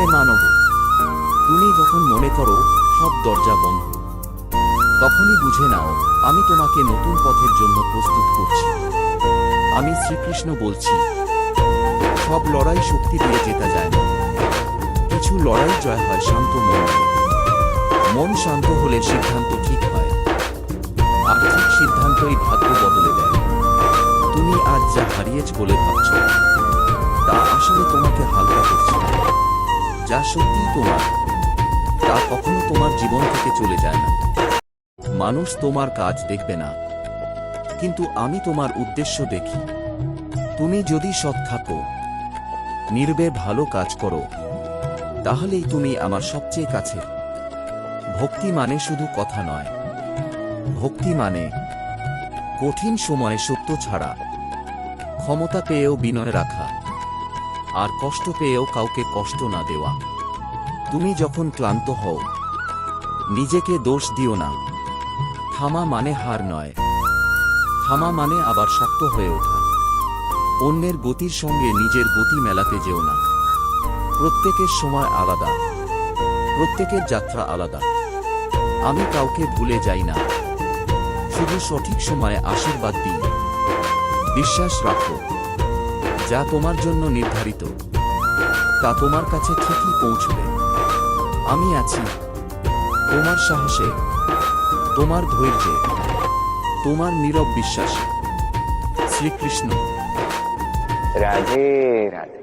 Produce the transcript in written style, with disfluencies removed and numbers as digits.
হে মানব, তুমি যখন মনে করো সব দরজা বন্ধ, তখনই বুঝে নাও আমি তোমাকে নতুন পথের জন্য প্রস্তুত করছি। আমি শ্রীকৃষ্ণ বলছি, সব লড়াই শক্তি দিয়ে জেতা যায় না, কিছু লড়াই জয় হয় শান্ত মন দিয়ে। মন শান্ত হলে সিদ্ধান্ত ঠিক হয়, আর ঠিক সিদ্ধান্তই ভাগ্য বদলে দেয়। তুমি আজ যা হারিয়েছ বলে ভাবছ, তা আসলে তোমাকে হালকা করছে না। যা সত্যিই তোমার, তা কখনো তোমার জীবন থেকে চলে যায় না। মানুষ তোমার কাজ দেখবে না, কিন্তু আমি তোমার উদ্দেশ্য দেখি। তুমি যদি সৎ থাকো, নির্বে ভালো কাজ করো, তাহলেই তুমি আমার সবচেয়ে কাছে। ভক্তি মানে শুধু কথা নয়, ভক্তি মানে কঠিন সময়ে সত্য ছাড়া, ক্ষমতা পেয়েও বিনয় রাখা, আর কষ্ট পেয়েও কাউকে কষ্ট না দেওয়া। তুমি যখন ক্লান্ত হও, নিজেকে দোষ দিও না। থামা মানে হার নয়, থামা মানে আবার শক্ত হয়ে ওঠা। অন্যের গতির সঙ্গে নিজের গতি মেলাতে যেও না। প্রত্যেকের সময় আলাদা, প্রত্যেকের যাত্রা আলাদা। আমি কাউকে ভুলে যাই না, শুধু সঠিক সময়ে আশীর্বাদ দিই। বিশ্বাস রাখো, যা তোমার জন্য নির্ধারিত, তা তোমার কাছে ঠিকই পৌঁছবে। আমি আছি তোমার সাহসে, তোমার ধৈর্যে, তোমার নীরব বিশ্বাসে। শ্রীকৃষ্ণ। রাধে রাধে।